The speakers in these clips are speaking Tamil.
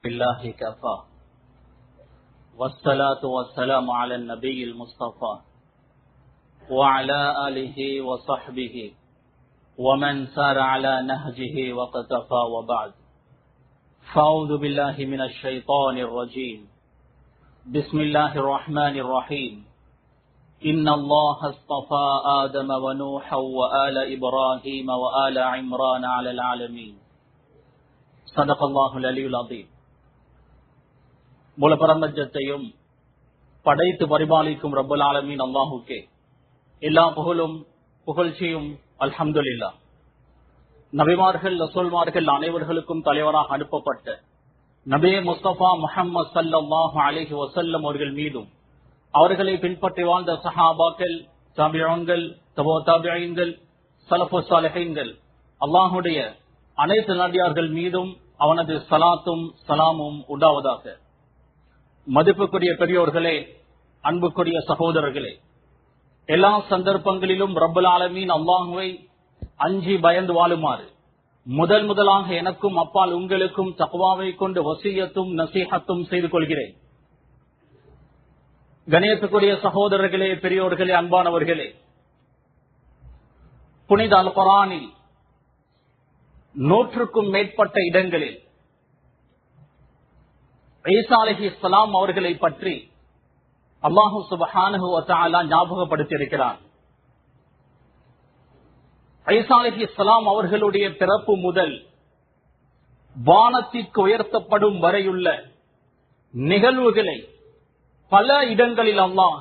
بالله كفى والصلاة والسلام على النبي المصطفى وعلى آله وصحبه ومن سار على نهجه وقتفى وبعد فأعوذ بالله من الشيطان الرجيم بسم الله الرحمن الرحيم إن الله اصطفى آدم ونوحا وآل إبراهيم وآل عمران على العالمين صدق الله العلي العظيم. மூல பிரபஞ்சத்தையும் படைத்து பரிபாலிக்கும் ரப்பல் ஆலமீன் அல்லாஹுக்கே எல்லா புகழும் புகழ்ச்சியும் அல்ஹம்துலில்லாஹ். நபிமார்கள் ரசூல்மார்கள் அனைவர்களுக்கும் தலைவராக அனுப்பப்பட்ட நபி முஸ்தபா முஹம்மது ஸல்லல்லாஹு அலைஹி வஸல்லம் அவர்கள் மீதும் அவர்களை பின்பற்றி வாழ்ந்த சஹாபாக்கள், தாபிஈன்கள், தபூ தாபிஈன்கள், ஸலஃபுஸ் ஸாலிஹீன்கள், அல்லாஹ்வுடைய அனைத்து நபியார்கள் மீதும் அவனது ஸலாத்தும் ஸலாமும் உண்டாவதாக. மதிப்புக்குரிய பெரியோர்களே, அன்புக்குரிய சகோதரர்களே, எல்லா சந்தர்ப்பங்களிலும் ரப்பல் ஆலமீன் அல்லாஹ்வை அஞ்சி பயந்து வாழுமாறு முதலாக எனக்கும் அப்பால் உங்களுக்கும் தக்வாவை கொண்டு வசியத்தும் நசீஹத்தும் செய்து கொள்கிறேன். கணேசக்குரிய சகோதரர்களே, பெரியோர்களே, அன்பானவர்களே, புனித அல் குர்ஆனில் 100க்கும் மேற்பட்ட இடங்களில் ஈசா அலைஹிஸ்ஸலாம் அவர்களை பற்றி அல்லாஹ் சுப்ஹானஹு வ தஆலா ஞாபகப்படுத்தியிருக்கிறார். ஈசா அலைஹிஸ்ஸலாம் அவர்களுடைய பிறப்பு முதல் வானத்திற்கு உயர்த்தப்படும் வரையுள்ள நிகழ்வுகளை பல இடங்களில் அல்லாஹ்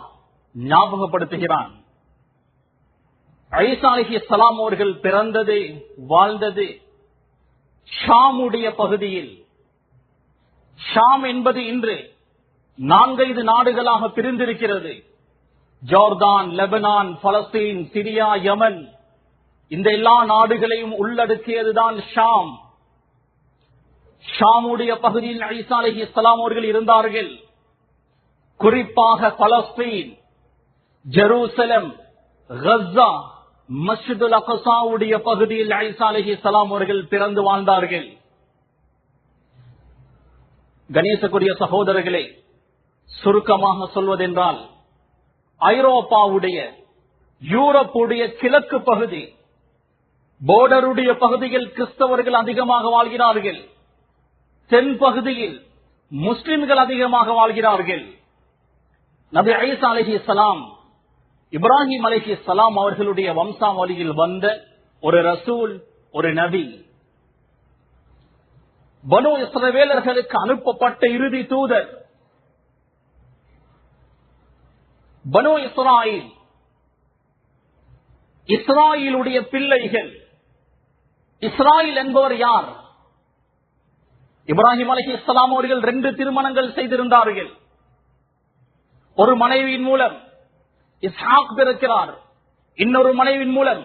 ஞாபகப்படுத்துகிறான். ஈசா அலைஹிஸ்ஸலாம் அவர்கள் பிறந்தது, வாழ்ந்தது ஷாமுடைய பகுதியில். ஷாம் என்பது இன்று 4-5 நாடுகளாக பிரிந்திருக்கிறது. ஜோர்தான், லெபனான், பலஸ்தீன், சிரியா, யமன், இந்த எல்லா நாடுகளையும் உள்ளடக்கியதுதான் ஷாம். ஷாமுடைய பகுதியில் ஈசா அலைஹிஸ்ஸலாம் அவர்கள் இருந்தார்கள். குறிப்பாக பலஸ்தீன், ஜெருசலம், கஸா, மஸ்ஜிதுல் அக்ஸாவுடைய பகுதியில் ஈசா அலைஹிஸ்ஸலாம் அவர்கள் பிறந்து வாழ்ந்தார்கள். கணேசக்குரிய சகோதரர்களே, சுருக்கமாக சொல்வதென்றால் ஐரோப்பாவுடைய, யூரோப்புடைய கிழக்கு பகுதி, போர்டருடைய பகுதியில் கிறிஸ்தவர்கள் அதிகமாக வாழ்கிறார்கள். தென் பகுதியில் முஸ்லிம்கள் அதிகமாக வாழ்கிறார்கள். நபி ஈசா அலைஹிஸ்ஸலாம், இப்ராஹிம் அலைஹிஸ்ஸலாம் அவர்களுடைய வம்சாவளியில் வந்த ஒரு ரசூல், ஒரு நபி. பனு இஸ்ரவேலர்களுக்கு அனுப்பப்பட்ட இறுதி தூதர். பனு இஸ்ராயில், இஸ்ராயிலுடைய பிள்ளைகள். இஸ்ராயில் என்பவர் யார்? இப்ராஹிம் அலைஹிஸ்ஸலாம் அவர்கள் 2 திருமணங்கள் செய்திருந்தார்கள். ஒரு மனைவியின் மூலம் இஸ்ஹாக் பிறக்கிறார். இன்னொரு மனைவியின் மூலம்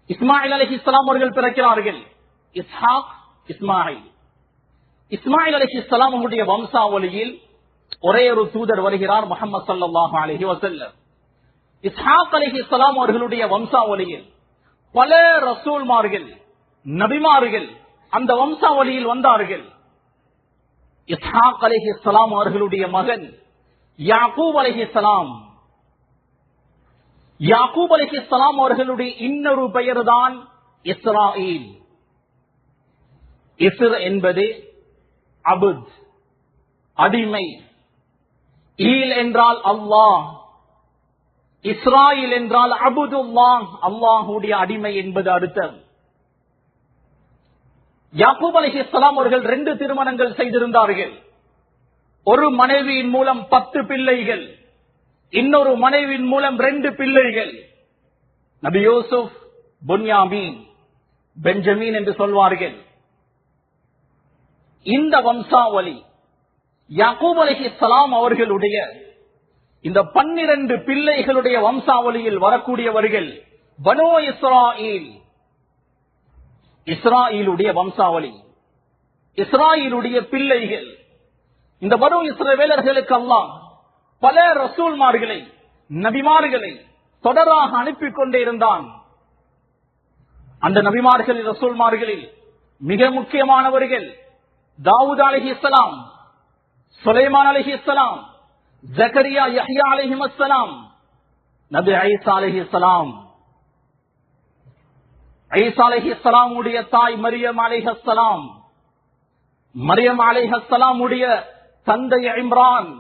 இஸ்மாயில் அலைஹிஸ்ஸலாம் அவர்கள் பிறக்கிறார்கள். இஸ்ஹாக், இஸ்மாயில். இஸ்மாயில் அலைஹிஸ்ஸலாம் அவருடைய வம்சாவளியில் ஒரே ஒரு தூதர் வருகிறார், முஹம்மது ஸல்லல்லாஹு அலைஹி வஸல்லம். இஸ்ஹாக் அலைஹிஸ்ஸலாம் அவர்களுடைய வம்சாவளியில் பல ரசூல்மார்கள், நபிமார்கள் அந்த வம்சாவளியில் வந்தார்கள். இஸ்ஹாக் அலைஹிஸ்ஸலாம் அவர்களுடைய மகன் யாக்கூப் அலைஹிஸ்ஸலாம். யாக்கூப் அலைஹிஸ்ஸலாம் அவர்களுடைய இன்னொரு பெயர் தான் இஸ்ராயில். இஸ்ர் என்பது அபுத், அடிமை. ஈல் என்றால் அல்லாஹ், இஸ்ராயில் என்றால் அபுதுல்லாஹ், அல்லாஹுடைய அடிமை என்பது அர்த்தம். யாக்கூப் அலைஹிஸ்ஸலாம் அவர்கள் 2 திருமணங்கள் செய்திருந்தார்கள். ஒரு மனைவியின் மூலம் 10 பிள்ளைகள், இன்னொரு மனைவியின் மூலம் 2 பிள்ளைகள். நபி யூசுப், புன்யாமீன், பெஞ்சமீன் என்று சொல்வார்கள். இந்த வம்சாவளி யாக்கூப் அலைஹிஸ்ஸலாம் அவர்களுடைய இந்த 12 பிள்ளைகளுடைய வம்சாவளியில் வரக்கூடியவர்கள் பனு இஸ்ராயில். இஸ்ராயிலுடைய வம்சாவளி, இஸ்ராயிலுடைய பிள்ளைகள். இந்த பனு இஸ்ரவேலர்களுக்கு அல்லாஹ் பல ரசூல்மார்களை, நபிமார்களை தொடராக அனுப்பிக் கொண்டே இருந்தான். அந்த நபிமார்களில் ரசூல்மார்களில் மிக முக்கியமானவர்கள் தாவூத் அலைஹிஸ்ஸலாம், சுலைமான் அலைஹிஸ்ஸலாம், ஜக்கரியா, யஹ்யா அலைஹிஸ்ஸலாம், நபி ஈசா அலைஹிஸ்ஸலாம். ஈசா அலைஹிஸ்ஸலாம் உடைய தாய் மரியம் அலைஹிஸ்ஸலாம், மரியம் அலைஹிஸ்ஸலாம் உடைய தந்தை இம்ரான்.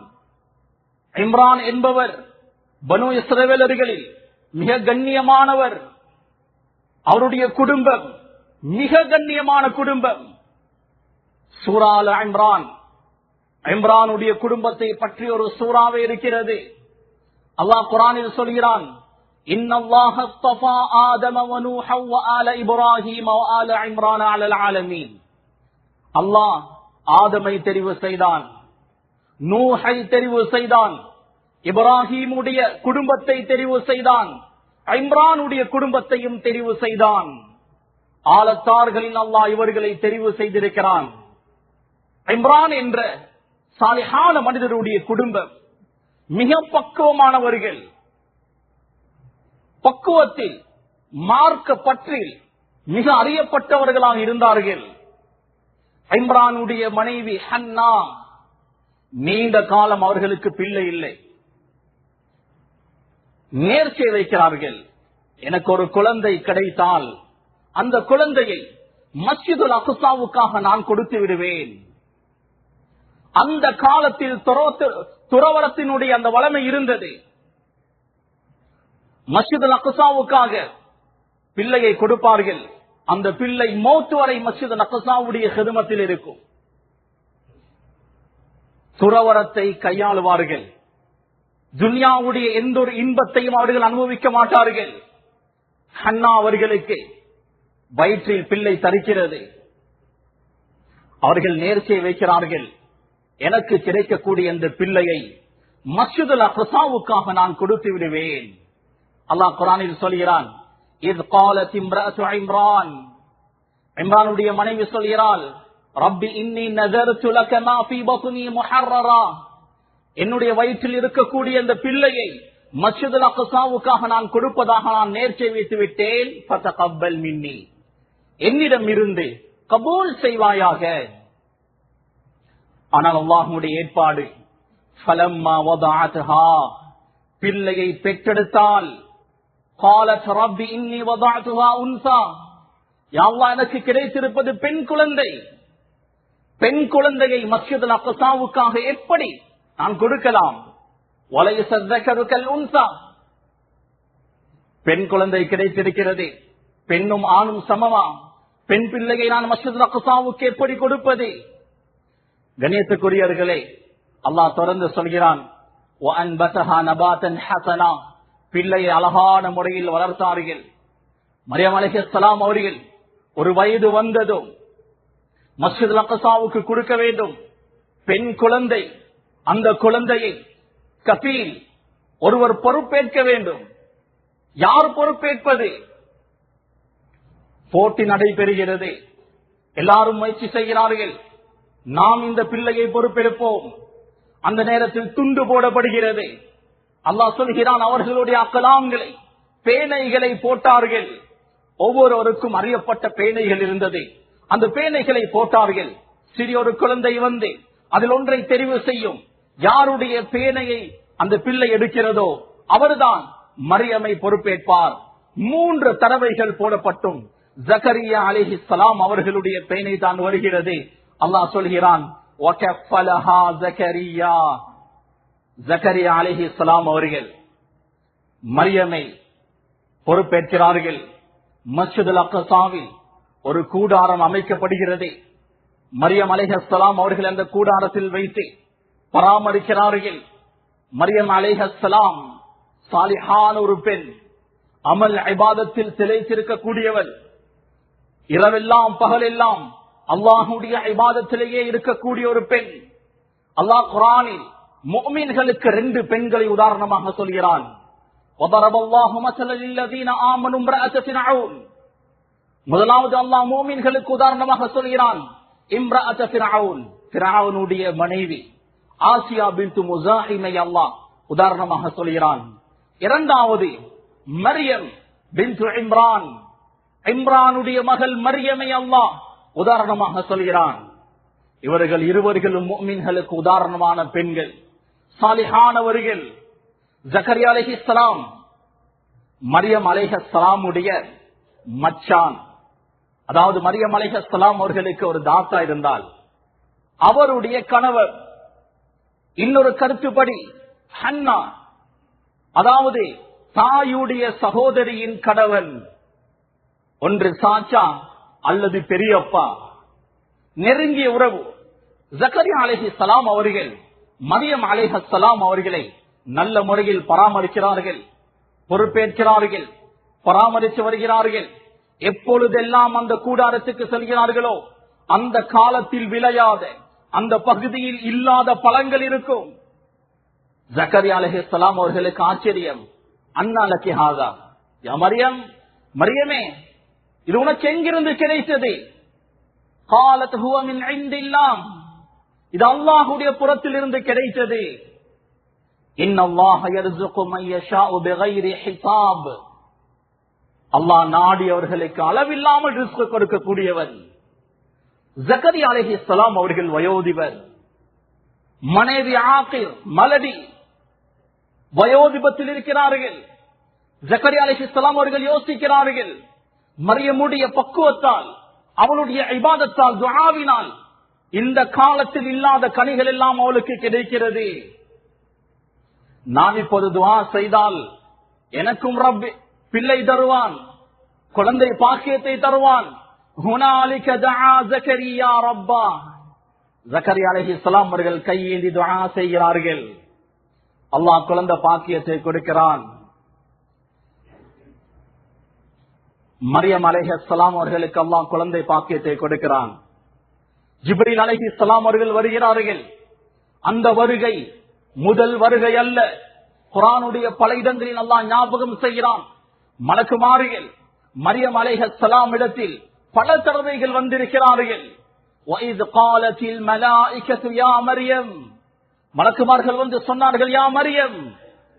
இம்ரான் என்பவர் பனு இஸ்ரவேலர்களில் மிக கண்ணியமானவர். அவருடைய குடும்பம் மிக கண்ணியமான குடும்பம். சூரா அல் இம்ரான், இம்ரானுடைய குடும்பத்தை பற்றி ஒரு சூறாவே இருக்கிறது. அல்லாஹ் குர்ஆனில் சொல்கிறான், இன்னல்லாஹ அஸ்தஃபா ஆதம வ நூஹ வ ஆல இப்ராஹீம வ ஆல இம்ரான் அலல் ஆலமீன். அல்லாஹ் ஆதமை தெரிவு செய்தான், நூஹை தெரிவு செய்தான், இப்ராஹீமுடைய குடும்பத்தை தெரிவு செய்தான், இம்ரானுடைய குடும்பத்தையும் தெரிவு செய்தான். ஆலத்தார்களின் அல்லாஹ் இவர்களை தெரிவு செய்திருக்கிறான். இம்ரான் என்ற சாலிஹான மனிதருடைய குடும்பம் மிக பக்குவமானவர்கள். பக்குவத்தில், மார்க்க பற்றில் மிக அறியப்பட்டவர்களாக இருந்தார்கள். இம்ரானுடைய மனைவி ஹன்னா, நீண்ட காலம் அவர்களுக்கு பிள்ளை இல்லை. நேர்ச்சை வைக்கிறார்கள், எனக்கு ஒரு குழந்தை கிடைத்தால் அந்த குழந்தையை மஸ்ஜிதுல் அக்ஸாவுக்காக நான் கொடுத்து விடுவேன். அந்த காலத்தில் துறவரத்தினுடைய அந்த வளமை இருந்தது. மஸ்ஜிதுல் அக்ஸாவுக்காக பிள்ளையை கொடுப்பார்கள். அந்த பிள்ளை மௌத் வரை மஸ்ஜிதுல் அக்ஸாவுடைய ஹிதமத்தில் இருக்கும். துறவரத்தை கையாளுவார்கள். துன்யாவுடைய எந்த ஒரு இன்பத்தையும் அவர்கள் அனுபவிக்க மாட்டார்கள். ஹன்னா அவர்களுக்கு வயிற்றில் பிள்ளை தரிக்கிறது. அவர்கள் நேர்ச்சை வைக்கிறார்கள், எனக்கு கிடைக்கக்கூடிய இந்த பிள்ளையை மஸ்ஜிதுல் அக்ஸாவுக்காக நான் கொடுத்து விடுவேன். அல்லாஹ் குர்ஆனில் சொல்கிறான், இத் காலத் இம்ரஅத்து இம்ரான், இம்ரானுடைய மனைவி சொல்கிறாள், ரப்பி இன்னி நஸர்து லக மா ஃபீ பத்னி முஹர்ரரா, என்னுடைய வயிற்றில் இருக்கக்கூடிய இந்த பிள்ளையை மஸ்ஜிதுல் அக்ஸாவுக்காக நான் கொடுப்பதாக நான் நேர்ச்சை வைத்து விட்டேன். ஃபதகப்பல் மின்னி, என்னிடம் இருந்து கபூல் செய்வாயாக. ஆனால் அல்லாஹ்வுடைய ஏற்பாடு, ஃபலம்மா வதஅத்ஹா, பிள்ளையை பெற்றெடுத்தால், قالت ربي اني وضعتها انثى, யா அல்லாஹ் எனக்கு கிடைத்திருப்பது பெண் குழந்தை. பெண் குழந்தையை மஸ்ஜிதுல் அக்ஸாவுக்காக எப்படி நான் கொடுக்கலாம்? வலைஸ الذكر كالانثى, பெண் குழந்தை கிடைத்திருக்கிறது, பெண்ணும் ஆணும் சமமா, பெண் பிள்ளையை நான் மஸ்ஜிதுல் அக்ஸாவுக்கு எப்படி கொடுப்பது? கண்ணியத்துக்குரியவர்களே, அல்லாஹ் தொடர்ந்து சொல்கிறான், وأنبتها نباتا حسنا, பிள்ளையை அழகான முறையில் வளர்த்தார்கள். மரியம் அலைஹிஸ்ஸலாம் அவர்கள் ஒரு வயது வந்ததும் மஸ்ஜிதுல் அக்ஸாவுக்கு கொடுக்க வேண்டும். பெண் குழந்தை, அந்த குழந்தையை கபீல், ஒருவர் பொறுப்பேற்க வேண்டும். யார் பொறுப்பேற்பது? போட்டி நடைபெறுகிறது. எல்லாரும் முயற்சி செய்கிறார்கள், நாம் இந்த பிள்ளையை பொறுப்பெடுப்போம். அந்த நேரத்தில் துண்டு போடப்படுகிறது. அல்லாஹ் சொல்கிறான், அவர்களுடைய அக்கலாங்களை, பேனைகளை போட்டார்கள். ஒவ்வொருவருக்கும் அறியப்பட்ட பேனைகள் இருந்தது. அந்த பேனைகளை போட்டார்கள். சிறிய ஒரு குழந்தை வந்து அதில் ஒன்றை தெரிவு செய்யும். யாருடைய பேனையை அந்த பிள்ளை எடுக்கிறதோ அவர்தான் மரியமை பொறுப்பேற்பார். 3 தடவைகள் போடப்பட்டும் ஜக்கரியா அலைஹிஸ்ஸலாம் அவர்களுடைய பேனை தான் வருகிறது. அல்லாஹ் சொல்கிறான், வகஃபலஹா ஜக்கரியா, ஜக்கரியா அலைஹிஸ்ஸலாம் அவர்கள் மரியமை பொறுப்பேற்கிறார்கள். மஸ்ஜிதுல் அக்ஸாவில் ஒரு கூடாரம் அமைக்கப்படுகிறது. மரியம் அலைஹிஸ்ஸலாம் அவர்கள் அந்த கூடாரத்தில் வைத்து பராமரிக்கிறார்கள். மரியம் அலைஹிஸ்ஸலாம் சாலிஹான ஒரு பெண், அமல் இபாதத்தில் திளைத்திருக்கக்கூடியவள். இரவெல்லாம் பகலெல்லாம் அல்லாஹ்வுடைய இபாதத்திலேயே இருக்கக்கூடிய ஒரு பெண். அல்லாஹ் குர்ஆனில் முஃமின்களுக்கு 2 பெண்களை உதாரணமாக சொல்கிறான். வதரபல்லாஹு மஸலல் லில்லதீன ஆமனு இம்ரஅத ஃபிர்அவுன். முதலாவது அல்லாஹ் முஃமின்களுக்கு உதாரணமாக சொல்கிறான் இம்ரஅத ஃபிர்அவுன், ஃபிர்அவுனுடைய மனைவி ஆசியா பின்த் முஸாஹிமை அல்லாஹ் உதாரணமாக சொல்கிறான். இரண்டாவது மரியம் பின்த் இம்ரான், இம்ரானுடைய மகள் மரியமை அல்லாஹ் உதாரணமாக சொல்கிறான். இவர்கள் இருவர்களும் முஃமின்களுக்கு உதாரணமான பெண்கள், சாலிஹானவர்கள். ஜக்கரியா அலைஹிஸ்ஸலாம் மரியம் அலைஹிஸ்ஸலாமுடைய மச்சான். அதாவது மரியம் அலைஹிஸ்ஸலாம் அவர்களுக்கு ஒரு தாத்தா இருந்தால் அவருடைய கணவர். இன்னொரு கருத்துப்படி ஹன்னா, அதாவது தாயுடைய சகோதரியின் கணவன். ஒன்று சாச்சா அல்லது பெரியப்பா, நெருங்கிய உறவு. ஜக்கரியா அலைஹிஸ்ஸலாம் அவர்கள் மரியம் அலைஹிஸ்ஸலாம் அவர்களை நல்ல முறையில் பராமரிக்கிறார்கள், பொறுப்பேற்கிறார்கள், பராமரித்து வருகிறார்கள். எப்பொழுதெல்லாம் அந்த கூடாரத்துக்கு செல்கிறார்களோ அந்த காலத்தில் விளையாத, அந்த பகுதியில் இல்லாத பழங்கள் இருக்கும். ஜக்கரியா அலைஹிஸ்ஸலாம் அவர்களுக்கு ஆச்சரியம். அன்னா லக்கி ஹாதா, யா மரியம், மரியமே இது உனக்கு எங்கிருந்து கிடைத்தது? قالت هو من عند الله, இது அல்லாஹ்வுடைய புறத்தில் இருந்து கிடைத்தது. إن الله يرزق من يشاء بغير حساب, அல்லாஹ் நாடியவர்களுக்கு அளவில்லாமல் ரிஸ்க் கொடுக்கக்கூடியவன். ஜக்கரியா அலைஹிஸ்ஸலாம் அவர்கள் வயோதிபர், மனைவி ஆகிர் மலடி, வயோதிபத்தில் இருக்கிறார்கள். ஜக்கரியா அலைஹிஸ்ஸலாம் அவர்கள் யோசிக்கிறார்கள், மரியமுடைய பக்குவத்தால், அவளுடைய இபாதத்தால், துஆவினால் இந்த காலத்தில் இல்லாத கனிகள் எல்லாம் அவளுக்கு கிடைக்கிறது. நான் இப்போது துஆ செய்தால் எனக்கும் ரப் பிள்ளை தருவான், குழந்தை பாக்கியத்தை தருவான். ஹுனாலிக தஆ ஜக்கரியா ரப்பா, ஜக்கரியா அலைஹிஸ்ஸலாம் அவர்கள் கையேந்தி துஆ செய்கிறார்கள். அல்லாஹ் குழந்தை பாக்கியத்தை கொடுக்கிறான். மரியம் அலைஹிஸ்ஸலாம் அவர்களுக்கு அல்லாஹ் குழந்தை பாக்கியத்தை கொடுக்கிறான். ஜிப்ரீல் அலைஹிஸ்ஸலாம் அவர்கள் வருகிறார்கள். அந்த வருகை முதல் வருகை அல்ல. குர்ஆனுடைய பல இடங்களில் அல்லாஹ் ஞாபகம் செய்கிறான். மலக்குமார்கள் மரியம் அலைஹிஸ்ஸலாம் இடத்தில் பல தடவைகள் வந்திருக்கிறார்கள். وَإِذْ قَالَتِ الْمَلَائِكَةُ يَا مَرْيَمْ, மலக்குமார்கள் வந்து சொன்னார்கள், யா மரியம்,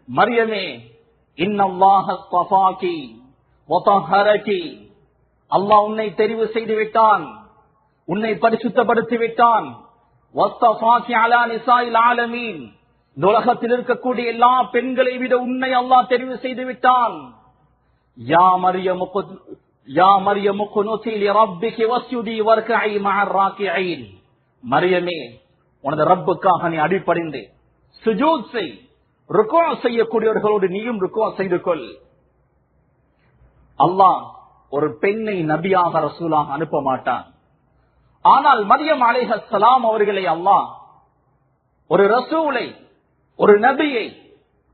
மரியமே, இன்னல்லாஹ ஸஃபாகி வதஹரகி, அல்லாஹ் உன்னை தெரிவு செய்து விட்டான், உன்னை பரிசுத்தப்படுத்தி விட்டான். வஸ்தஃபாகி அலா நிசாஇல் ஆலமீன், இந்த உலகத்தில் இருக்கக்கூடிய எல்லா பெண்களை விட உன்னை அல்லாஹ் தெரிவு செய்து விட்டான். யா மரியம் குனுதி லிரப்பிகி வஸ்ஜுதி வர்கஇ மஅர் ராகிஈன், மரியமே, உனது ரப்புக்காக நீ அடிபணிந்து சுஜூத் செய், ருக்கூ செய்யக்கூடியவர்களோடு நீயும் ருக்கூ செய்து கொள். அல்லாஹ் ஒரு பெண்ணை நபியாக ரசூலாக அனுப்ப மாட்டான். ஆனால் மரியம் அலைஹிஸ்ஸலாம் அவர்களை அல்லாஹ் ஒரு ரசூலை, ஒரு நபியை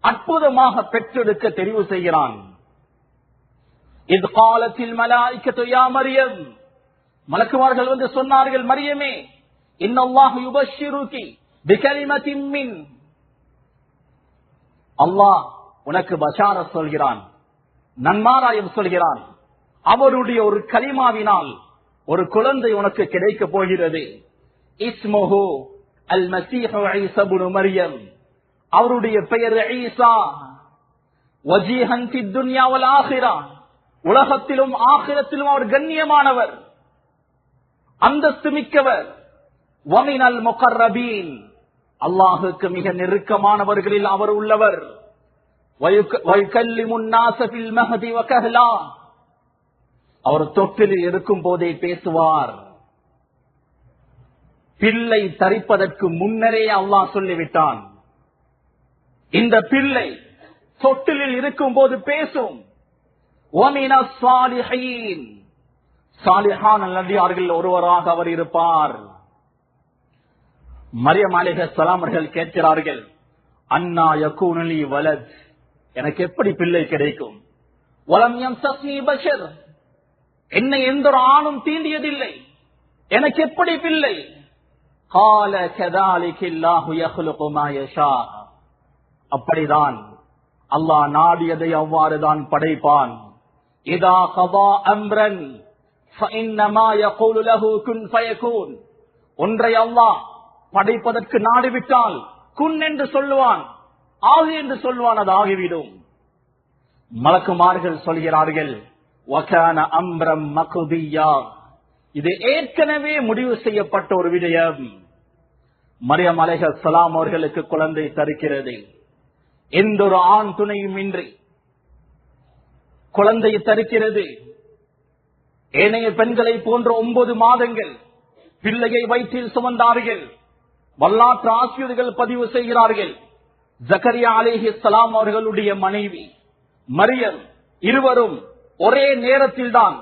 அற்புதமாக பெற்றெடுக்க தெரிவு செய்கிறான். இத் காலத்தில் மலாயிகத்து யா மரியம், மலக்குமார்கள் வந்து சொன்னார்கள், மரியமே, இன்னல்லாஹு யுபஷ்ஷிருகி பிகலிமத்தின் மின், அல்லாஹ் உனக்கு பஷாரத் சொல்கிறான், நன்மாராயம் சொல்கிறான். அவருடைய ஒரு கலிமாவினால் ஒரு குழந்தை உனக்கு கிடைக்க போகிறது. இஸ்முஹு அல் மஸீஹு ஈஸா இப்னு மரியம், அவருடைய பெயர் ஈசா. வஜீஹன் ஃபித் துன்யா வல் ஆখিরা, உலகத்திலும் ஆখিরাத்திலும் அவர் கண்ணியமானவர், அந்தஸ்து மிக்கவர். வமினல் முகர்ரபீன், அல்லாஹுக்கு மிக நெருக்கமானவர்களில் அவர் உள்ளவர். வயுகல்லிமுன் நாஸ ஃபில் மஹதி வகஹலா, அவர் தொட்டிலில் இருக்கும் போதே பேசுவார். பிள்ளை தரிப்பதற்கு முன்னரே அல்லாஹ் சொல்லிவிட்டான், இந்த பிள்ளை தொட்டிலில் இருக்கும் போது பேசும். வமினஸ் ஸாலிஹீன், சாலிஹான நல்லடியார்கள் ஒருவராக அவர் இருப்பார். மரியம் அலைஹிஸ்ஸலாம் அவர்கள் கேட்கிறார்கள், அன்னா யகூனு லி வலத், எனக்கு எப்படி பிள்ளை கிடைக்கும்? வலம் யம்சஸ்னி பஷர், என்னை எந்த ஒரு ஆணும் தீண்டியதில்லை, எனக்கு எப்படி பிள்ளை? கால கதாலிகில்லாஹு யஹ்லுகு மா யஷா, அப்படிதான் அல்லாஹ் நாடியதை அவ்வாறுதான் படைப்பான். இதா கதா அம்ரன் ஃபஇன்னமா யகூலு லஹு குன் ஃபயகூன், ஒன்றை அல்லாஹ் படைப்பதற்கு நாடிவிட்டால் குன் என்று சொல்லுவான், ஆகு என்று சொல்வான், அது ஆகிவிடும். மலக்குமார்கள் சொல்கிறார்கள், வகான அம்ரம் மக்தியா, இது ஏற்கனவே முடிவு செய்யப்பட்ட ஒரு விடயம். மரியம் அலைஹிஸ்ஸலாம் அவர்களுக்கு குழந்தை தரிக்கிறது. எந்த ஒரு ஆண் துணையும் இன்றி குழந்தை தரிக்கிறது. ஏனைய பெண்களை போன்ற 9 மாதங்கள் பிள்ளையை வயிற்றில் சுமந்தார்கள். வரலாற்று ஆசிரியர்கள் பதிவு செய்கிறார்கள், ஜக்கரியா அலைஹிஸ்ஸலாம் அவர்களுடைய மனைவி மரியம் இருவரும் ஒரே நேரத்தில் தான்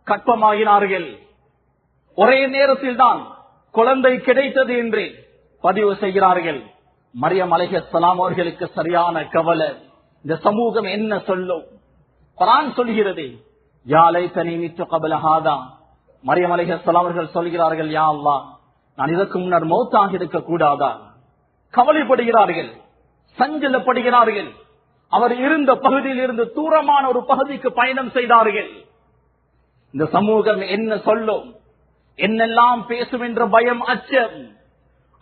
கற்பமாகினார்கள். ஒரே நேரத்தில் தான் குழந்தை கிடைத்தது என்று பதிவு செய்கிறார்கள். மரியம் அலைஹிஸ்ஸலாம் அவர்களுக்கு சரியான கவலை. இந்த சமூகம் என்ன சொல்லும்? குர்ஆன் சொல்கிறது, யா லைதனி மித்து கப்ல ஹாதா. மரியம் அலைஹிஸ்ஸலாம் அவர்கள் சொல்கிறார்கள், யா அல்லாஹ், நான் இதற்கு முன்னர் மௌத்தாக இருக்க கூடாதா? கவலைப்படுகிறார்கள், சஞ்சலப்படுகிறார்கள். அவர் இருந்த பகுதியில் இருந்து தூரமான ஒரு பகுதிக்கு பயணம் செய்தார்கள். இந்த சமூகம் என்ன சொல்லும், என்னெல்லாம் பேசும் என்ற பயம், அச்சம்.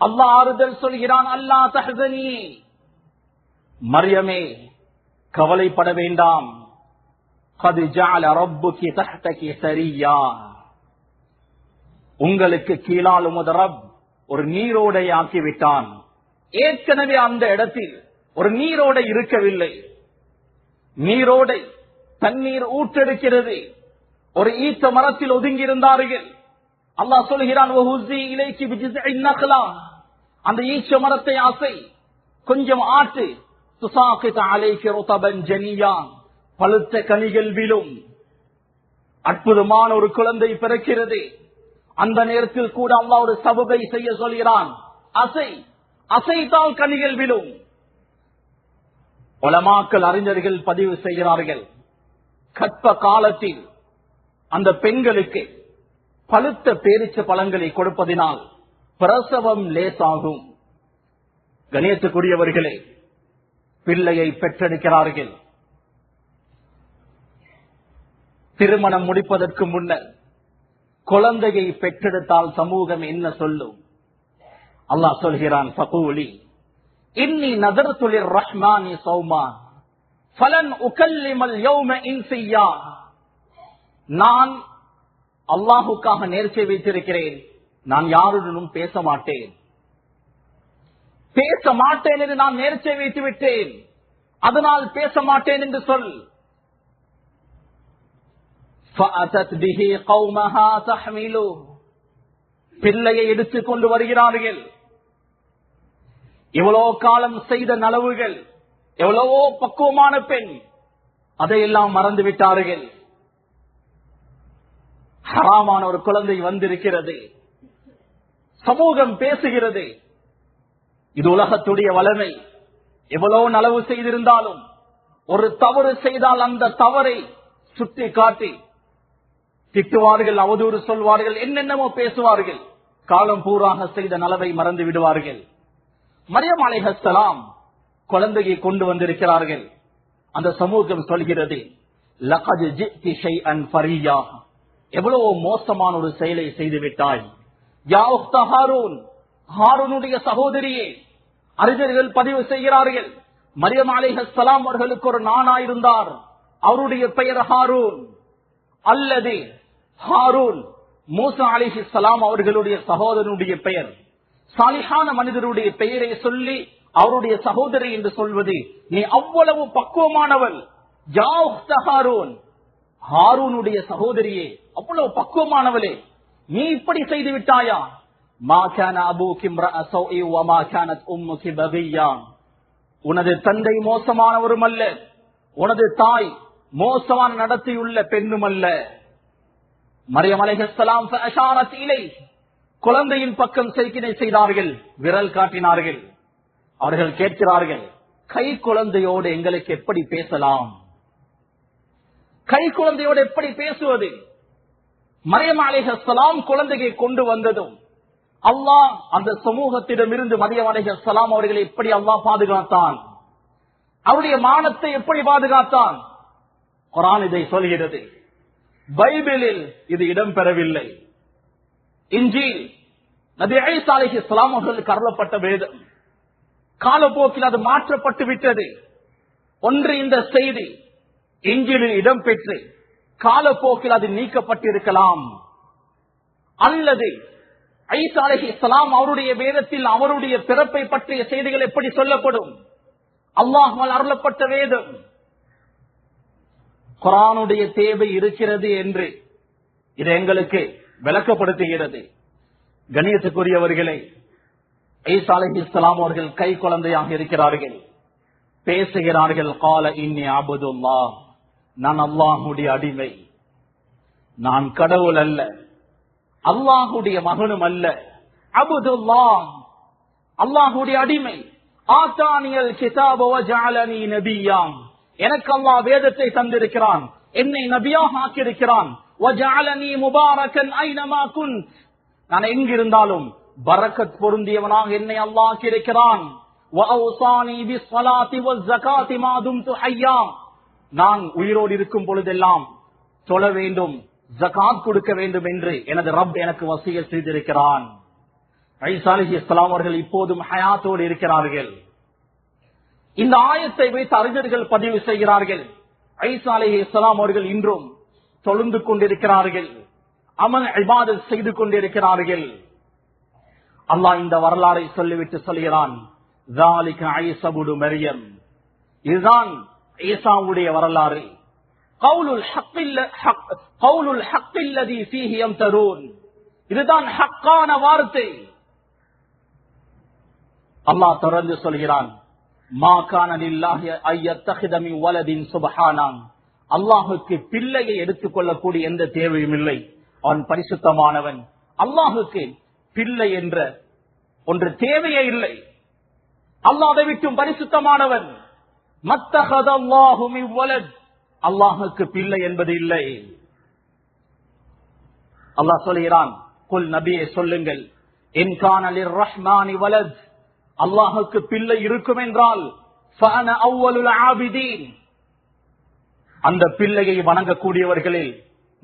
அல்லாஹ் ஆறுதல் சொல்கிறான், அல்லா தஹ்சனி, மரியமே கவலைப்பட வேண்டாம். கத் ஜஅல ரப்புகி தஹ்தகி சரியா. உங்களுக்கு கீழால் உமது ரப் ஒரு நீரோடை ஆக்கிவிட்டான். ஏற்கனவே அந்த இடத்தில் ஒரு நீரோடை இருக்கவில்லை. நீரோடை தண்ணீர் ஊற்றெடுக்கிறது. ஒரு ஈச்ச மரத்தில் ஒதுங்கி இருந்தார்கள். அல்லாஹ் சொல்கிறான், வஹுஸி இலைக்கி பிஜிஸ்இன் நக்லா. அந்த ஈச்ச மரத்தை ஆசை, கொஞ்சம் ஆட்டு, துசாகித அலைக்கி ருதபன் ஜனியா. பழுத்த கனிகள் விழும். அற்புதமான ஒரு குழந்தை பிறக்கிறது. அந்த நேரத்தில் கூட அல்லாஹ் ஒரு சபபை செய்ய சொல்கிறான், அசை, அசைத்தால் கனிகள் விழும். உலமாக்கள் அறிஞர்கள் பதிவு செய்கிறார்கள், கற்ப காலத்தில் அந்த பெண்களுக்கு பழுத்த பேரிச்ச பழங்களை கொடுப்பதினால் பிரசவம் லேசாகும். கணியத்துக்குரியவர்களே, பிள்ளையை பெற்றெடுக்கிறார்கள். திருமணம் முடிப்பதற்கு முன்னர் குழந்தையை பெற்றெடுத்தால் சமூகம் என்ன சொல்லும்? அல்லாஹ் சொல்கிறான், ஃபகூலி இன்னி நதர்து லிர்ரஹ்மானி ஸௌமா ஃபலன் உகல்லிமல் யௌம இன்சியா. நான் அல்லாஹுக்காக நேர்ச்சை வைத்திருக்கிறேன், நான் யாருடனும் பேச மாட்டேன். பேச மாட்டேன் என்று நான் நேர்ச்சை வைத்து விட்டேன், அதனால் பேச மாட்டேன் என்று சொல். فأتت به قومها تحمله. பிள்ளையை எடுத்துக் கொண்டு வருகிறார்கள். எவ்வளவு காலம் செய்த நலவுகள், எவ்வளவோ பக்குவமான பெண், அதையெல்லாம் மறந்து விட்டார்கள். ஹராமான ஒரு குழந்தை வந்திருக்கிறது. சமூகம் பேசுகிறது. இது உலகத்துடைய வளமை. எவ்வளவு நலவு செய்திருந்தாலும் ஒரு தவறு செய்தால் அந்த தவறை சுட்டி காட்டி திட்டுவார்கள், அவதூறு சொல்வார்கள், என்னென்னமோ பேசுவார்கள். காலம் பூராக செய்த நலவை மறந்து விடுவார்கள். மரியம் அலைஹிஸ்ஸலாம் குழந்தையை கொண்டு வந்திருக்கிறார்கள். அந்த சமூகம் சொல்கிறது, லகத் ஜிஅதி ஷைஅன் ஃபரியா. எவ்வளவு மோசமான ஒரு செயலை செய்து விட்டாய். யா உக்த ஹாரூன், ஹாரூனுடைய சகோதரியே. அறிஞர்கள் பதிவு செய்கிறார்கள், மரியம் அலைஹிஸ்ஸலாம் அவர்களுக்கு ஒரு நானா இருந்தார். அவருடைய பெயர் ஹாரூன். அல்லது ஹாரூன் மூசா அலைஹிஸ்ஸலாம் அவர்களுடைய சகோதரனுடைய பெயர். சாலிஹான மனிதருடைய பெயரை சொல்லி அவருடைய சகோதரி என்று சொல்வது, நீ அவ்வளவு பக்குவமானவள். யா உக்த ஹாரூன், ஹாரூனுடைய சகோதரியே, அவ்வளவு பக்குவமானவளே, நீ இப்படி செய்து விட்டாயா? மா கான அபூகி இம்ரஅ ஸௌஇ வ மா கானத் உம்முகி பகியா. உனது தந்தை மோசமானவரும் அல்ல, உனது தாய் மோசமான நடத்தையுள்ள பெண்ணும் அல்ல. மரியம் அலைஹிஸ்ஸலாம் ஃபஅஷாரத் இலை, குழந்தையின் பக்கம் சைக்கினை செய்தார்கள், விரல் காட்டினார்கள். அவர்கள் கேட்கிறார்கள், கை குழந்தையோடு எங்களுக்கு எப்படி பேசலாம்? கை குழந்தையோடு எப்படி பேசுவது? மரியம் அலைஹிஸ்ஸலாம் குழந்தையை கொண்டு வந்ததும் அல்லாஹ் அந்த சமூகத்திடமிருந்து மரியம் அலைஹிஸ்ஸலாம் அவர்களை எப்படி அல்லாஹ் பாதுகாத்தான்? அவருடைய மானத்தை எப்படி பாதுகாத்தான்? குர்ஆன் இதை சொல்கிறது. பைபிளில் இது இடம்பெறவில்லை. இன்ஜீல் நபி ஈசா அலைஹிஸ்ஸலாம் அவர்களுக்கு அருளப்பட்ட வேதம். காலப்போக்கில் அது மாற்றப்பட்டு விட்டது. ஒன்று இந்த செய்தி இன்ஜீலில் இடம்பெற்று காலப்போக்கில் அது நீக்கப்பட்டிருக்கலாம். அல்லது ஈசா அலைஹிஸ்ஸலாம் அவருடைய வேதத்தில் அவருடைய பிறப்பை பற்றிய செய்திகள் எப்படி சொல்லப்படும்? அல்லாஹ்வால் அருளப்பட்ட வேதம் குர்ஆனுடைய தேவை இருக்கிறது என்று இது எங்களுக்கு விளக்கப்படுத்துகிறது. கண்ணியத்துக்குரியவர்களே, ஈசா அலைஹிஸ்ஸலாம் அவர்கள் கை குழந்தையாக இருக்கிறார்கள், பேசுகிறார்கள். கால இன்னி அபுதுல்லாஹ், நான் அல்லாஹ்வுடைய அடிமை, நான் கடவுள் அல்ல, அல்லாஹ்வுடைய மகனும் அல்ல. அபுதுல்லாஹ், அல்லாஹ்வுடைய அடிமை. ஆதானியல் கிதாப வஜஅலனி நபிய்யா, எனக்கு அல்லாஹ் வேதத்தை தந்திருக்கிறான், என்னை நபியாக ஆக்கியிருக்கிறான். வஜஅலனி முபாரக்கன் ஐனமா குன்த், நான் எங்கிருந்தாலும் பரக்கத் பொருந்தியவனாக என்னை அல்லாஹ் ஆக்கியிருக்கிறான். வஅவ்சானி பிஸ்ஸலாத்தி வஸ்ஸகாத்தி மா தும்து ஹய்யா, நான் உயிரோடு இருக்கும் பொழுதெல்லாம் தொழ வேண்டும், ஜகாத் கொடுக்க வேண்டும் என்று எனது ரப் எனக்கு வசியத் செய்திருக்கிறான். ஈசா அலைஹிஸ்ஸலாம் அவர்கள் இப்போதும் ஹயாத்தோடு இருக்கிறார்கள். இந்த ஆயத்தை வைத்து அறிஞர்கள் பதிவு செய்கிறார்கள், ஈசா அலைஹிஸ்ஸலாம் அவர்கள் இன்றும் தொழுந்து கொண்டிருக்கிறார்கள், அமல் இபாதத் செய்து கொண்டிருக்கிறார்கள். அல்லாஹ் இந்த வரலாறை சொல்லிவிட்டு சொல்கிறான், ذَلِكَ عِيسَى ابْنُ மரியம், இதுதான் ஈசாவுடைய வரலாறு. கௌலுல் ஹக் அல்லதி ஃபீஹி யம்தரூன், இதுதான் ஹக்கான வார்த்தை. அல்லாஹ் தொடர்ந்து சொல்கிறான், மா கான லில்லாஹி அய்யத்தஹித மின் வலதின் சுப்ஹானஹு, அல்லாஹ்வுக்கு பிள்ளையை எடுத்துக் கொள்ளக்கூடிய எந்த தேவையும் இல்லை, அவன் பரிசுத்தமானவன். அல்லாஹ்வுக்கு பிள்ளை என்ற ஒன்று தேவையே இல்லை, அல்லாஹ் அதை விட்டும் பரிசுத்தமானவன். மத்தஹதல்லாஹு மின் வலத், அல்லாஹ்வுக்கு பிள்ளை என்பது இல்லை. அல்லாஹ் சொல்கிறான், குல் நபியே சொல்லுங்கள், இன் கான லிர்ரஹ்மானி வலத், அல்லாஹ்வுக்கு பிள்ளை இருக்கும் என்றால் ஃபஅன அவ்வலுல் ஆபிதீன், அந்த பிள்ளையை வணங்கக்கூடியவர்களில்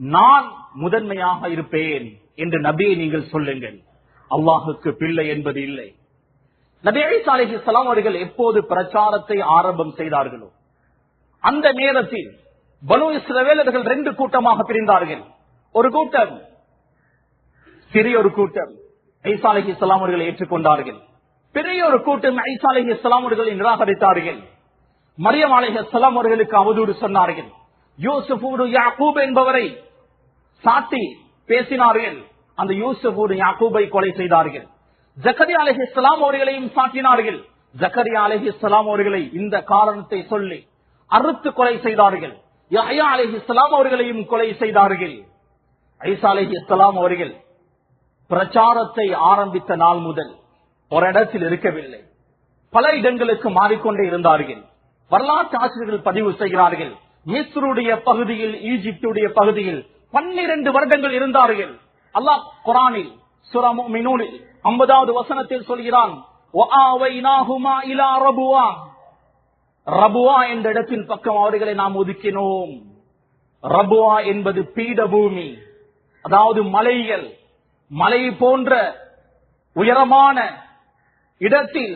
நான் முதன்மையாக இருப்பேன் என்று நபியை நீங்கள் சொல்லுங்கள். அல்லாஹ்வுக்கு பிள்ளை என்பது இல்லை. நபி ஈசா அலைஹிஸ்ஸலாம் அவர்கள் எப்போது பிரச்சாரத்தை ஆரம்பம் செய்தார்களோ அந்த நேரத்தில் பனு இஸ்ரவேலர்கள் 2 கூட்டமாக பிரிந்தார்கள். ஒரு கூட்டம், சிறிய ஒரு கூட்டம் ஈசா அலைஹிஸ்ஸலாம் அவர்களை ஏற்றுக்கொண்டார்கள். பெரிய ஒரு கூட்டம் ஈசா அலைஹிஸ்ஸலாம் அவர்களை நிராகரித்தார்கள். மரியம் அலைஹிஸ்ஸலாம் அவர்களுக்கு அவதூறு சொன்னார்கள். யூசுப் யாக்கூப் என்பவரை சாட்டி பேசினார்கள். அந்த யூசுப் யாக்கூபை கொலை செய்தார்கள். ஜக்கரியா அலைஹிஸ்ஸலாம் அவர்களையும் சாட்டினார்கள். ஜக்கரியா அலைஹிஸ்ஸலாம் அவர்களை இந்த காரணத்தை சொல்லி அறுத்து கொலை செய்தார்கள். யஹ்யா அலைஹிஸ்ஸலாம் அவர்களையும் கொலை செய்தார்கள். ஈசா அலைஹிஸ்ஸலாம் அவர்கள் பிரச்சாரத்தை ஆரம்பித்த நாள் முதல் ஒரு இடத்தில் இருக்கவில்லை, பல இடங்களுக்கு மாறிக்கொண்டே இருந்தார்கள். வரலாற்று ஆசிரியர்கள் பதிவு செய்கிறார்கள், மிஸ்ருடைய பகுதியில், ஈஜிப்டுடைய பகுதியில் 12 வருடங்கள் இருந்தார்கள். அல்லாஹ் குர்ஆனில் சூரா முஃமினூனில் 50வது வசனத்தில் சொல்கிறான், வஆவைனாஹுமா இலா ரபுவா, ரபுவா என்ற இடத்தின் பக்கம் அவர்களை நாம் ஒதுக்கினோம். ரபுவா என்பது பீடபூமி, அதாவது மலைகள், மலை போன்ற உயரமான இடத்தில்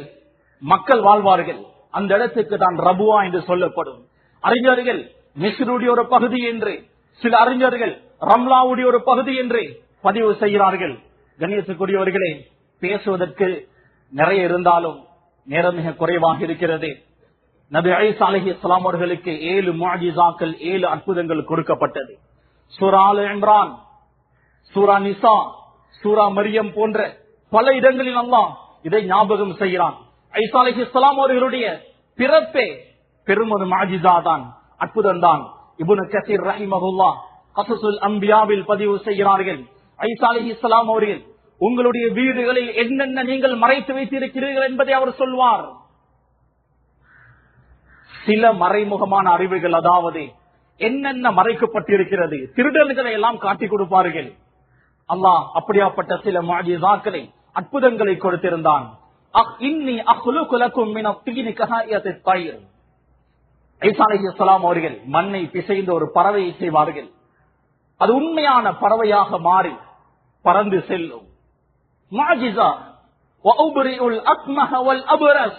மக்கள் வாழ்வார்கள். அந்த இடத்துக்கு தான் ரபுவா என்று சொல்லப்படும். அறிஞர்கள் மிஸ்ருடைய ஒரு பகுதி என்று, சில அறிஞர்கள் ரம்லாவுடைய ஒரு பகுதி என்று பதிவு செய்கிறார்கள். கண்ணியத்துக்குரியவர்களே, பேசுவதற்கு நிறைய இருந்தாலும் நேரம் மிக குறைவாக இருக்கிறது. நபி ஈசா அலைஹிஸ்ஸலாம் அவர்களுக்கு 7 முஅஜிசாக்கள், 7 அற்புதங்கள் கொடுக்கப்பட்டது. சூரா ஆல இம்ரான், சூரா நிசா, சூரா மரியம் போன்ற பல இடங்களில் அல்லாஹ் இதை ஞாபகம் செய்கிறான். ஈசா அலைஹிஸ்ஸலாம் அவர்களுடைய பிறப்பே பெரும் ஒரு முஅஜிசா தான், அற்புதம் தான். இப்னு கஸீர் ரஹிமஹுல்லாஹ் கஸஸுல் அன்பியாவில் பதிவு செய்கிறார்கள், ஈசா அலைஹிஸ்ஸலாம் அவர்கள் உங்களுடைய வீடுகளில் என்னென்ன நீங்கள் மறைத்து வைத்திருக்கிறீர்கள் என்பதை அவர் சொல்வார். சில மறைமுகமான அறிவுகள், அதாவது என்னென்ன மறைக்கப்பட்டிருக்கிறது, திருடர்களை எல்லாம் காட்டிக் கொடுப்பார்கள். அல்லாஹ் அப்படியாப்பட்ட சில முஅஜிசாக்களை, அற்புதங்களை கொடுத்திருந்தான். இன்னி அக்லுகு லகும் மின தீனி கஹாயத்தித் தய்ர், ஈசா அலைஹிஸ்ஸலாம் அவர்கள் மண்ணை பிசைந்து ஒரு பறவையை செய்வார்கள். அது உண்மையான பறவையாக மாறி பறந்து செல்லும். முஅஜிசா. வஉப்ரிஉல் அக்மஹ வல் அப்ரஸ்,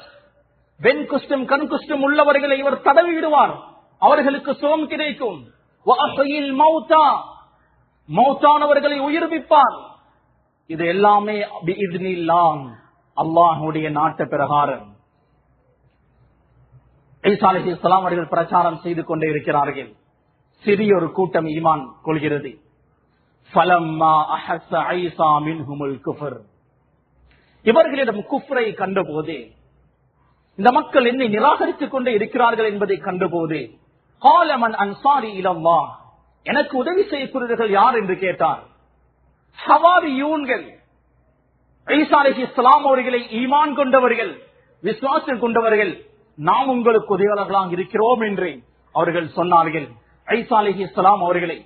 வெண் குஷ்டம் கண் குஷ்டம் உள்ளவர்களை இவர் தடவி விடுவார், அவர்களுக்கு சுகம் கிடைக்கும். வஅஹ்யில் மௌதா, மௌத்தானவர்களை உயிர்ப்பிப்பார். இது எல்லாமே பிஇذனில்லாஹ், அல்லாஹ்வுடைய நாட்ட பிரகாரம். ஈசா அலைஹிஸ்ஸலாம் அவர்கள் பிரச்சாரம் செய்து கொண்டே இருக்கிறார்கள். சிறிய ஒரு கூட்டம் ஈமான் கொள்கிறது. ஃபலம்மா அஹஸ்ஸ ஈசா மின்ஹுமுல் குஃப்ர், இவர்களிடம் குஃப்ரை கண்டபோது, இந்த மக்கள் என்னை நிராகரித்துக் கொண்டே இருக்கிறார்கள் என்பதை கண்டபோது, கால மன் அன்சாரி இலல்லாஹ், எனக்கு உதவி செய்யக்கூடியவர்கள் யார் என்று கேட்டார். ஹவாரியூன்கள், ஈசா அலைஹிஸ்ஸலாம் அவர்களை ஈமான் கொண்டவர்கள், விசுவாசம் கொண்டவர்கள், நாம் உங்களுக்கு உதவியாளர்களாக இருக்கிறோம் என்று அவர்கள் சொன்னார்கள். ஈசா அலைஹிஸ்ஸலாம் அவர்களை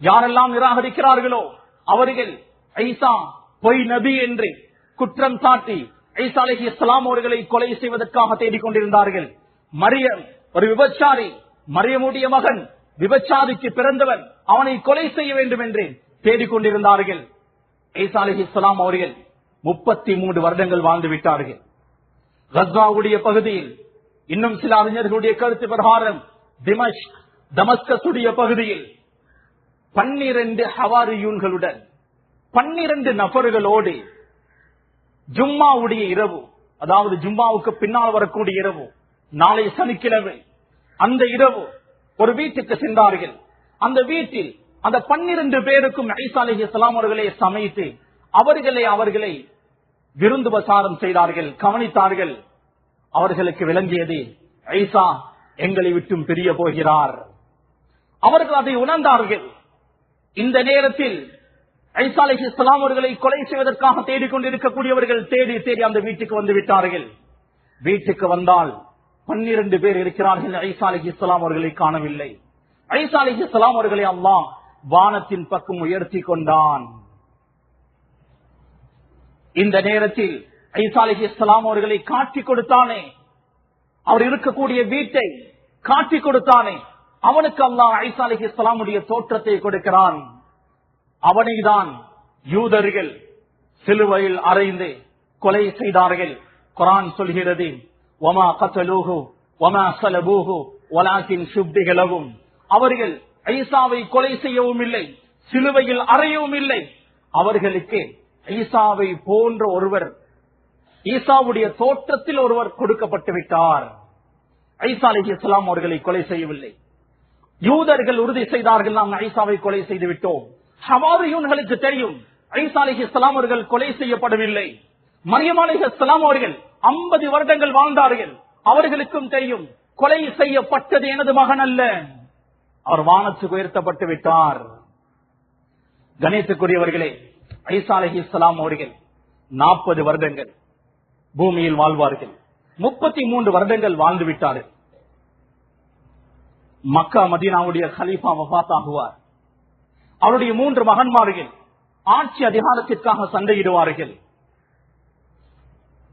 யாரெல்லாம் நிராகரிக்கிறார்களோ அவர்கள் ஈசா பொய் நபி என்று குற்றம் சாட்டி ஈசா அலைஹிஸ்ஸலாம் அவர்களை கொலை செய்வதற்காக தேடிக்கொண்டிருந்தார்கள். மரியம் ஒரு விபச்சாரி, மரியமுடைய மகன் விபச்சாரிக்கு பிறந்தவன், அவனை கொலை செய்ய வேண்டும் என்று தேடிக்கொண்டிருந்தார்கள். ஈசா அலைஹிஸ்ஸலாம் அவர்கள் 33 வருடங்கள் வாழ்ந்து விட்டார்கள். கஸ்ஸாவுடைய பகுதியில், இன்னும் சில அறிஞர்களுடைய கருத்து பிரகாரம் தமஸ்கஸுடைய பகுதியில் 12 ஹவாரியூன்களுடன் 12 நபர்களோடு ஜும்மாவுடைய இரவு, அதாவது ஜும்மாவுக்கு பின்னால் வரக்கூடிய இரவு, நாளை சனிக்கிழமை, அந்த இரவு ஒரு வீட்டுக்கு சென்றார்கள். அந்த வீட்டில் அந்த 12 பேருக்கும் ஈசா அலைஹிஸ்ஸலாம் அவர்களை சமைத்து அவர்களை விருந்து உபசாரம் செய்தார்கள், கவனித்தார்கள். அவர்களுக்கு விளங்கியது, ஈசா எங்களை விட்டும் பிரிய போகிறார். அவர்கள் அதை உணர்ந்தார்கள். இந்த நேரத்தில் ஈசா அலைஹிஸ்ஸலாம் அவர்களை கொலை செய்வதற்காக தேடிக்கொண்டிருக்கக்கூடியவர்கள் தேடி தேடி அந்த வீட்டுக்கு வந்து விட்டார்கள். வீட்டுக்கு வந்தால் 12 பேர் இருக்கிறார்கள். ஈசா அலைஹிஸ்ஸலாம் அவர்களை காணவில்லை. ஈசா அலைஹிஸ்ஸலாம் அவர்களை அல்லாஹ் வானத்தின் பக்கம் உயர்த்தி கொண்டான். இந்த நேரத்தில் ஈசா அலைஹிஸ்ஸலாம் அவர்களை காட்டி கொடுத்தானே, அவர் இருக்கக்கூடிய வீட்டை காட்டி கொடுத்தானே, அவனுக்கு அல்லாஹ் ஈசா அலைஹிஸ்ஸலாமுடைய தோற்றத்தை கொடுக்கிறான். அவனைதான் யூதர்கள் சிலுவையில் அறைந்து கொலை செய்தார்கள். குர்ஆன் சொல்கிறது, வமா கதலூஹு வமா ஸலபூஹு வலாகின் ஷுப்பிஹ லஹும், அவர்கள் ஈசாவை கொலை செய்யவும் இல்லை, சிலுவையில் அறையவும் இல்லை. அவர்களுக்கு ஈசாவை போன்ற ஒருவர், ஈசாவுடைய தோற்றத்தில் ஒருவர் கொடுக்கப்பட்டு விட்டார். ஈசா அலைஹிஸ்ஸலாம் அவர்களை கொலை செய்யவில்லை. யூதர்கள் உறுதி செய்தார்கள், நாம் ஈசாவை கொலை செய்து விட்டோம். ஹவாரியூன்களுக்கு தெரியும், ஈசா அலைஹிஸ்ஸலாம் அவர்கள் கொலை செய்யப்படவில்லை. மரியம் அலைஹிஸ்ஸலாம் அவர்கள் 50 வருடங்கள் வாழ்ந்தார்கள். அவர்களுக்கும் தெரியும், கொலை செய்யப்பட்டது எனது மகன் அல்ல, அவர் வானத்துக்கு உயர்த்தப்பட்டு விட்டார். கணேசக்குரியவர்களே, ஈசா அலைஹிஸ்ஸலாம் அவர்கள் 40 வருடங்கள் பூமியில் வாழ்வார்கள். 33 வருடங்கள் வாழ்ந்து விட்டார்கள். மக்கா மதீனாவுடைய கலீஃபா வஃபாத் ஆகுவார். அவருடைய 3 மகன்மார்கள் ஆட்சி அதிகாரத்திற்காக சண்டையிடுவார்கள்.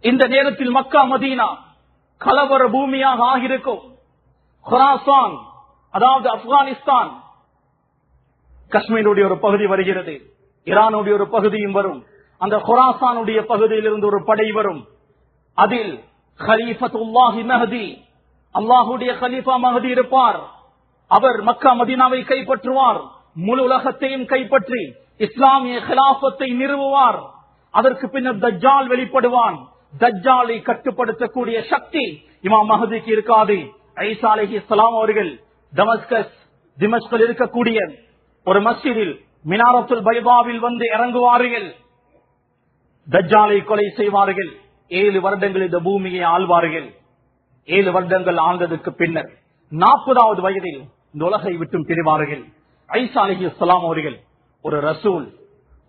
இந்த நேரத்தில் மக்கா மதீனா கலவர பூமியாக ஆகியிருக்கும். குராசான், அதாவது ஆப்கானிஸ்தான், காஷ்மீருடைய ஒரு பகுதி வருகிறது, ஈரானுடைய ஒரு பகுதியும் வரும். அந்த குராசானுடைய பகுதியில் இருந்து ஒரு படை வரும். அதில் கலீஃபத்துல்லாஹி மஹ்தி, அல்லாஹ்வுடைய கலீஃபா மஹ்தி இருப்பார். அவர் மக்கா மதீனாவை கைப்பற்றுவார், முழு உலகத்தையும் கைப்பற்றி இஸ்லாமிய கிலாபத்தை நிறுவுவார். அதற்கு பின்னர் தஜ்ஜால் வெளிப்படுவான். தஜ்ஜாலை கட்டுப்படுத்தக்கூடிய சக்தி இமாம் மஹ்திக்கு இருக்காது. ஈசா அலைஹிஸ்ஸலாம் அவர்கள் திமஸ்கில் இருக்கக்கூடிய ஒரு மஸ்ஜிதில் மினாரத்துல் பைதாவில் வந்து இறங்குவார்கள். தஜ்ஜாலை கொலை செய்வார்கள். 7 வருடங்கள் இந்த பூமியை ஆள்வார்கள். 7 வருடங்கள் ஆண்டதுக்கு பின்னர் 40வது வயதில் இந்த உலகை விட்டும் பிரிவார்கள். ஈசா அலைஹிஸ்ஸலாம் அவர்கள் ஒரு ரசூல்,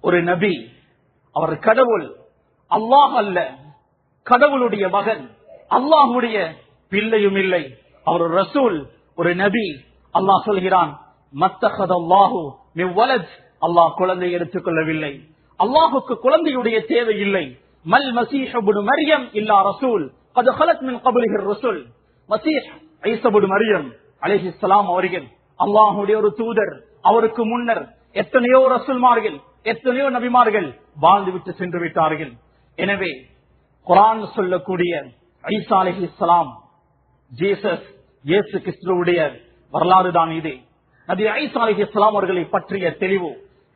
ஒரு நபி. அவர் கடவுள், அல்லாஹ் அல்ல, கடவுளுடைய மகன், அல்லாஹ்வுடைய பிள்ளையும் இல்லை. அவர் ஒரு ரசூல், ஒரு நபி. அல்லாஹ் சொல்கிறான், மத்தஹதல்லாஹு மின் வலத், அல்லாஹ் குழந்தை எடுத்துக் கொள்ளவில்லை. அல்லாஹுக்கு குழந்தையுடைய தேவை இல்லை. மல் மஸீஹ் இப்னு மர்யம் இல்லா ரசூல் قد خلت من قبله الرسل. மஸீஹ் ஈசா இப்னு மர்யம் அலைஹிஸ்ஸலாம் அவர்கள் அல்லாஹ்வுடைய ஒரு தூதர். அவருக்கு முன்னர் எத்தனையோ ரசூல்மார்கள், எத்தனையோ நபிமார்கள் வாழ்ந்துவிட்டு சென்று விட்டார்கள். எனவே குர்ஆன் சொல்லக்கூடிய ஈசா அலைஹிஸ்ஸலாம், ஜீசஸ், இயேசு கிறிஸ்துவுடைய வரலாறு தான் இது. நபி ஈசா அலைஹிஸ்ஸலாம் அவர்களை பற்றிய தெளிவு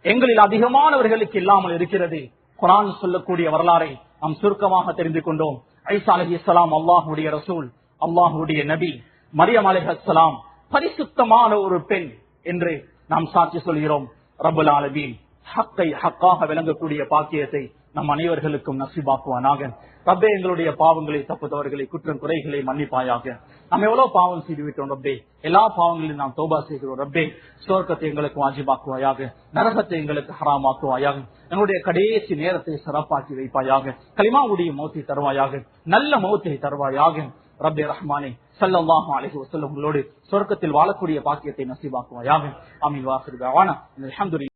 எங்களில் அதிகமானவர்களுக்கு இல்லாமல் இருக்கிறது. குர்ஆன் சொல்லக்கூடிய வரலாறை நாம் சுருக்கமாக தெரிந்து கொண்டோம். ஈசா அலைஹிஸ்ஸலாம் அல்லாஹ்வுடைய ரசூல், அல்லாஹ்வுடைய நபி. மரியம் அலைஹிஸ்ஸலாம் பரிசுத்தமான ஒரு பெண் என்று நாம் சாட்சி சொல்கிறோம். ரப்பல் ஆலமீன் ஹக்கை ஹக்காக விளங்கக்கூடிய பாக்கியத்தை நம் அனைவர்களுக்கும் நசீபாக்குவானாக. ரப்பே, எங்களுடைய பாவங்களை, தப்புதவர்களை, குற்றம் குறைகளை மன்னிப்பாயாக. நாம் எவ்வளவு பாவம் செய்து விட்டோம் ரப்பே. எல்லா பாவங்களையும் நாம் தௌபா செய்கிறோம் ரப்பே. சுவர்க்கத்தை எங்களுக்கு வாஜிபாக்குவாயாக, நரகத்தை எங்களுக்கு ஹராமாக்குவாயாக. எங்களுடைய கடைசி நேரத்தை சிறப்பாக்கி வைப்பாயாக. கலிமாவுடைய மௌத்தை தருவாயாக, நல்ல மௌத்தை தருவாயாக. ரப்பே ரஹ்மானே, ஸல்லல்லாஹு அலைஹி வஸல்லம் உங்களோடு சொர்க்கத்தில் வாழக்கூடிய பாக்கியத்தை நசீபாக்குவாயாக. ஆமீன். வாஹிரு தஅவானா அல்ஹம்துலில்லாஹ்.